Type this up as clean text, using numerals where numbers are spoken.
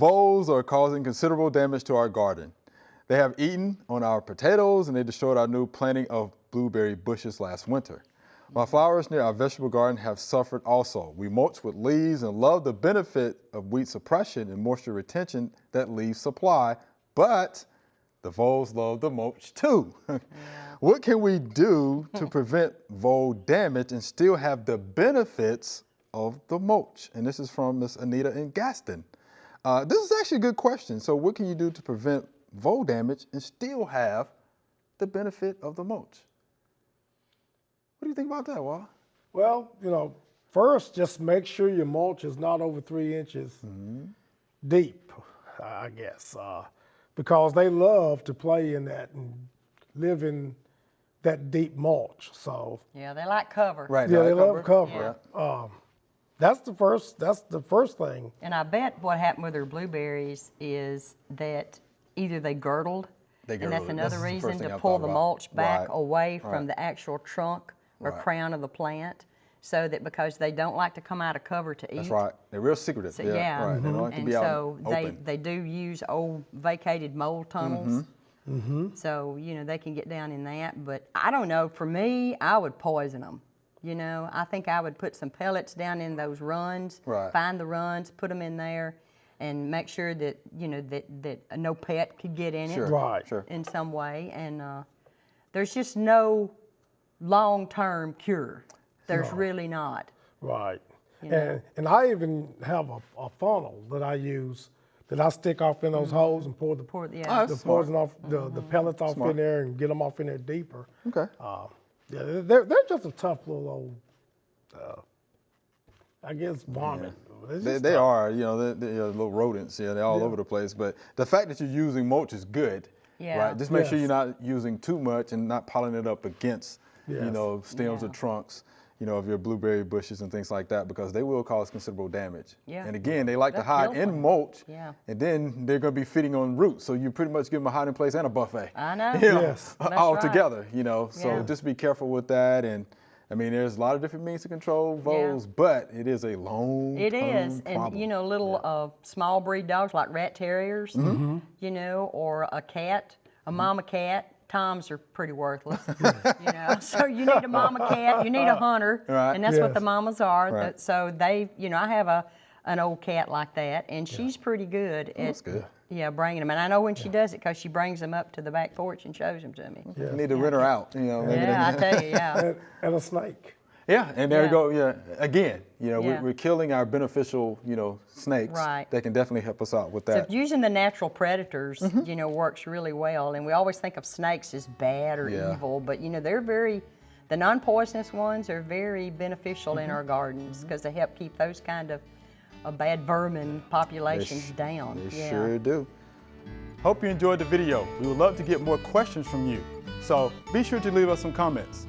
voles are causing considerable damage to our garden. They have eaten on our potatoes and they destroyed our new planting of blueberry bushes last winter. My flowers near our vegetable garden have suffered also. We mulch with leaves and love the benefit of weed suppression and moisture retention that leaves supply, but the voles love the mulch too. Yeah. What can we do to prevent vole damage and still have the benefits of the mulch? And this is from Miss Anita in Gaston. This is actually a good question. So what can you do to prevent vole damage and still have the benefit of the mulch? What do you think about that, Wal? Well, first, just make sure your mulch is not over 3 inches deep, I guess, because they love to play in that and live in that deep mulch. So yeah, they like cover. Right. yeah, they like love cover. Yeah. That's the first thing. And I bet what happened with their blueberries is that either they girdled, and that's another reason to pull the mulch back away from the actual trunk or crown of the plant, so that because they don't like to come out of cover to eat. That's right. They're real secretive. So, yeah. Right. They don't like to be out open. they do use old vacated mold tunnels. So, they can get down in that. But I don't know, for me, I would poison them. I think I would put some pellets down in those runs, find the runs, put them in there, and make sure that, that no pet could get in it in some way. And there's just no long-term cure. There's really not. Right. And I even have a funnel that I use that I stick off in those holes and pour the poison off, the pellets off in there and get them off in there deeper. Okay. Yeah, they're just a tough little old, I guess, varmint. Yeah. They are, they're little rodents. Yeah, they're all over the place. But the fact that you're using mulch is good. Yeah. Right. Just make sure you're not using too much and not piling it up against, stems or trunks, of your blueberry bushes and things like that, because they will cause considerable damage. Yeah. And again, they like to hide in mulch, and then they're going to be feeding on roots. So you pretty much give them a hiding place and a buffet. I know. Yes. All together, So just be careful with that. And I mean, there's a lot of different means to control voles, but it is a long-term It is. problem. And, little small breed dogs like rat terriers, or a cat, a mama cat. Toms are pretty worthless, So you need a mama cat, you need a hunter, and that's what the mamas are. Right. So they, I have an old cat like that, and she's pretty good at bringing them. And I know when she does it because she brings them up to the back porch and shows them to me. Yeah. You need to rent her out, I tell you, and a snake. Yeah, and there you go. Yeah, again, we're killing our beneficial, snakes. Right. That can definitely help us out with that. So using the natural predators, works really well. And we always think of snakes as bad or evil, but they're the non-poisonous ones are very beneficial in our gardens because they help keep those kind of bad vermin populations down. They sure do. Hope you enjoyed the video. We would love to get more questions from you. So be sure to leave us some comments.